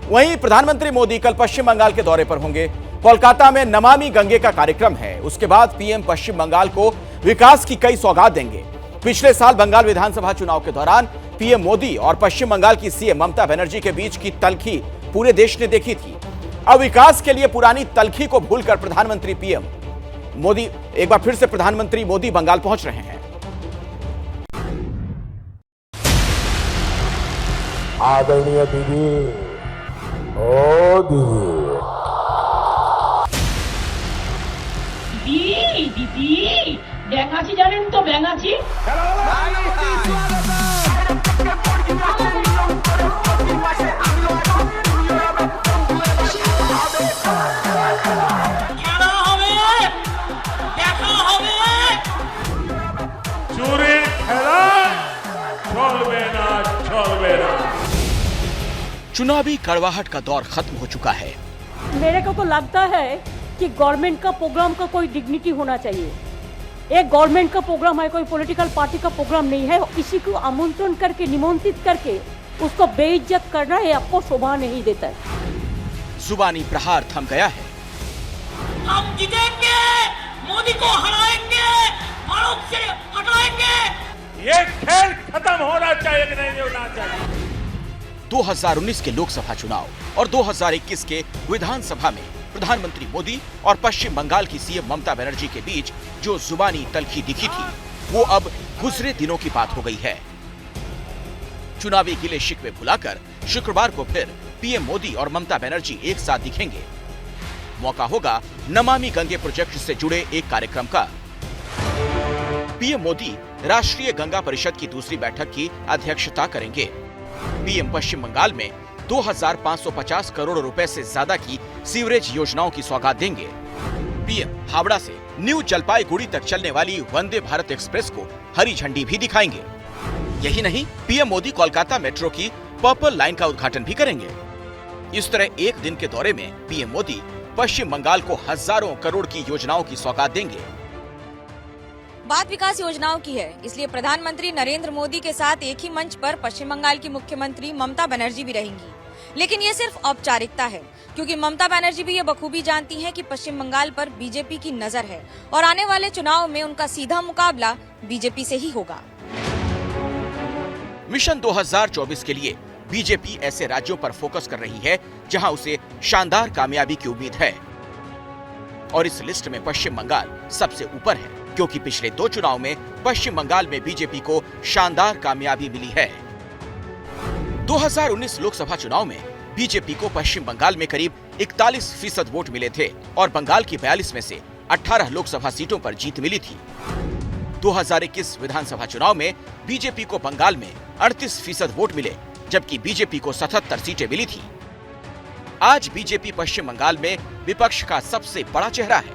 वहीं प्रधानमंत्री मोदी कल पश्चिम बंगाल के दौरे पर होंगे। कोलकाता में नमामि गंगे का कार्यक्रम है। उसके बाद पीएम पश्चिम बंगाल को विकास की कई सौगात देंगे। पिछले साल बंगाल विधानसभा चुनाव के दौरान पीएम मोदी और पश्चिम बंगाल की सीएम ममता बनर्जी के बीच की तल्खी पूरे देश ने देखी थी। अब विकास के लिए पुरानी तल्खी को भूलकर प्रधानमंत्री पीएम मोदी एक बार फिर से प्रधानमंत्री मोदी बंगाल पहुंच रहे हैं। आदरणीय दीदी, ओ दीदी, दीदी ব্যাঙাচি জানেন তো ব্যাঙাচি? খেলা হবে, দেখা হবে। চুরির খেলা চলবে না, চলবে না। चुनावी कड़वाहट का दौर खत्म हो चुका है। मेरे को तो लगता है कि गवर्नमेंट का प्रोग्राम का कोई डिग्निटी होना चाहिए। एक गवर्नमेंट का प्रोग्राम है, कोई पॉलिटिकल पार्टी का प्रोग्राम नहीं है। किसी को आमंत्रण करके निमंत्रित करके उसको बेइज्जत करना ये आपको शोभा नहीं देता है। जुबानी प्रहार थम गया है। हम जीतेंगे, मोदी को हराएंगे, भारत से हटाएंगे। ये खेल खत्म होना चाहिए कि नहीं होना चाहिए। 2019 के लोकसभा चुनाव और 2021 के विधानसभा में प्रधानमंत्री मोदी और पश्चिम बंगाल की सीएम ममता बनर्जी के बीच जो जुबानी तल्खी दिखी थी, वो अब गुजरे दिनों की बात हो गई है। चुनावी गिले शिकवे भुलाकर शुक्रवार को फिर पीएम मोदी और ममता बनर्जी एक साथ दिखेंगे। मौका होगा नमामि गंगे प्रोजेक्ट से जुड़े एक कार्यक्रम का। पीएम मोदी राष्ट्रीय गंगा परिषद की दूसरी बैठक की अध्यक्षता करेंगे। पीएम पश्चिम बंगाल में 2550 करोड़ रुपए से ज्यादा की सीवरेज योजनाओं की सौगात देंगे। पीएम हावड़ा से न्यू जलपाईगुड़ी तक चलने वाली वंदे भारत एक्सप्रेस को हरी झंडी भी दिखाएंगे। यही नहीं, पीएम मोदी कोलकाता मेट्रो की पर्पल लाइन का उद्घाटन भी करेंगे। इस तरह एक दिन के दौरे में पीएम मोदी पश्चिम बंगाल को हजारों करोड़ की योजनाओं की सौगात देंगे। बात विकास योजनाओं की है, इसलिए प्रधानमंत्री नरेंद्र मोदी के साथ एक ही मंच पर पश्चिम बंगाल की मुख्यमंत्री ममता बनर्जी भी रहेंगी। लेकिन ये सिर्फ औपचारिकता है, क्योंकि ममता बनर्जी भी ये बखूबी जानती हैं कि पश्चिम बंगाल पर बीजेपी की नजर है और आने वाले चुनाव में उनका सीधा मुकाबला बीजेपी से ही होगा। मिशन 2024 के लिए बीजेपी ऐसे राज्यों पर फोकस कर रही है जहां उसे शानदार कामयाबी की उम्मीद है, और इस लिस्ट में पश्चिम बंगाल सबसे ऊपर है, क्योंकि पिछले 2 चुनाव में पश्चिम बंगाल में बीजेपी को शानदार कामयाबी मिली है। 2019 लोकसभा चुनाव में बीजेपी को पश्चिम बंगाल में करीब 41% वोट मिले थे और बंगाल की 42 में से 18 लोकसभा सीटों पर जीत मिली थी। 2021 विधानसभा चुनाव में बीजेपी को बंगाल में 38% वोट मिले, जबकि बीजेपी को 77 सीटें मिली थी। आज बीजेपी पश्चिम बंगाल में विपक्ष का सबसे बड़ा चेहरा है।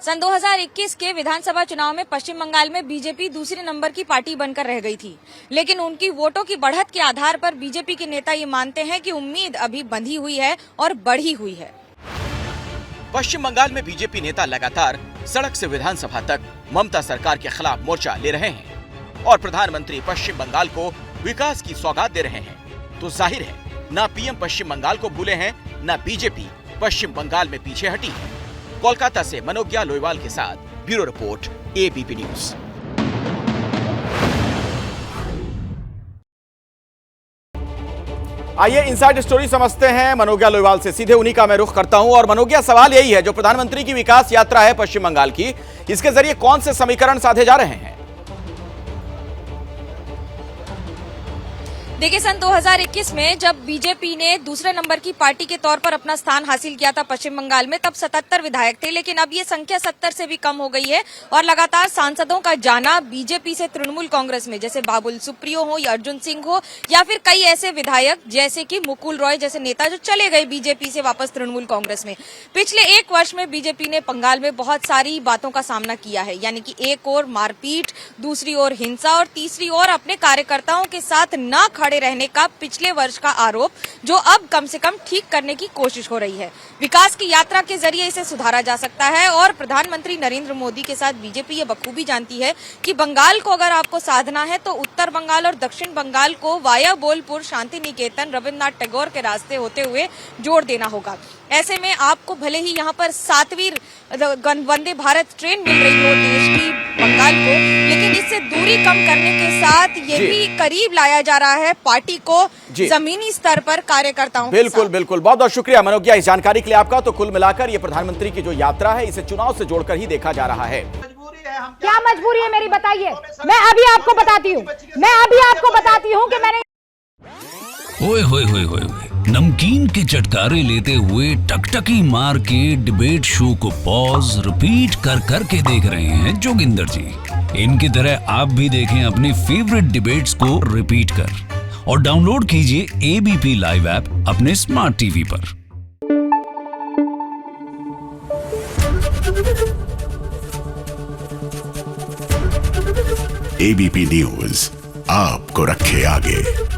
सन 2021 के विधानसभा चुनाव में पश्चिम बंगाल में बीजेपी दूसरे नंबर की पार्टी बनकर रह गई थी, लेकिन उनकी वोटों की बढ़त के आधार पर बीजेपी के नेता ये मानते हैं कि उम्मीद अभी बंधी हुई है और बढ़ी हुई है। पश्चिम बंगाल में बीजेपी नेता लगातार सड़क से विधानसभा तक ममता सरकार के खिलाफ मोर्चा ले रहे हैं और प्रधानमंत्री पश्चिम बंगाल को विकास की सौगात दे रहे हैं, तो जाहिर है न पीएम पश्चिम बंगाल को भूले हैं, न बीजेपी पश्चिम बंगाल में पीछे हटी है। कोलकाता से मनोज्ञा लोईवाल के साथ ब्यूरो रिपोर्ट, एबीपी न्यूज। आइए इनसाइड स्टोरी समझते हैं मनोज्ञा लोईवाल से। सीधे उन्हीं का मैं रुख करता हूं। और मनोज्ञा, सवाल यही है, जो प्रधानमंत्री की विकास यात्रा है पश्चिम बंगाल की, इसके जरिए कौन से समीकरण साधे जा रहे हैं? देखिए, सन 2021 में जब बीजेपी ने दूसरे नंबर की पार्टी के तौर पर अपना स्थान हासिल किया था पश्चिम बंगाल में, तब 77 विधायक थे, लेकिन अब ये संख्या 70 से भी कम हो गई है और लगातार सांसदों का जाना बीजेपी से तृणमूल कांग्रेस में, जैसे बाबुल सुप्रियो हो या अर्जुन सिंह हो या फिर कई ऐसे विधायक जैसे कि मुकुल रॉय जैसे नेता जो चले गए बीजेपी से वापस तृणमूल कांग्रेस में। पिछले 1 वर्ष में बीजेपी ने बंगाल में बहुत सारी बातों का सामना किया है, यानी कि एक ओर मारपीट, दूसरी ओर हिंसा और तीसरी ओर अपने कार्यकर्ताओं के साथ न खड़े पड़े रहने का पिछले वर्ष का आरोप, जो अब कम से कम ठीक करने की कोशिश हो रही है। विकास की यात्रा के जरिए इसे सुधारा जा सकता है और प्रधानमंत्री नरेंद्र मोदी के साथ बीजेपी ये बखूबी जानती है कि बंगाल को अगर आपको साधना है तो उत्तर बंगाल और दक्षिण बंगाल को वाया बोलपुर, शांति निकेतन, रविन्द्रनाथ टैगोर के रास्ते होते हुए जोड़ देना होगा। ऐसे में आपको भले ही यहाँ पर 7वीं वंदे भारत ट्रेन मिल रही हो देश की बंगाल को, लेकिन इससे दूरी कम करने के साथ ये भी करीब लाया जा रहा है पार्टी को जमीनी स्तर पर कार्यकर्ताओं के बिल्कुल साथ। बिल्कुल, बहुत बहुत शुक्रिया मनोज्ञा इस जानकारी के लिए आपका। तो कुल मिलाकर ये प्रधानमंत्री की जो यात्रा है इसे चुनाव से जोड़कर ही देखा जा रहा है। क्या मजबूरी है मेरी, बताइए। मैं अभी आपको बताती हूँ कि मैंने ओए होए होए होए नमकीन के चटकारे लेते हुए टकटकी मार के डिबेट शो को पॉज रिपीट कर कर के देख रहे हैं जोगिंदर जी। इनकी तरह आप भी देखें अपनी फेवरेट डिबेट्स को रिपीट कर और डाउनलोड कीजिए एबीपी लाइव ऐप अपने स्मार्ट टीवी पर। एबीपी न्यूज आपको रखे आगे।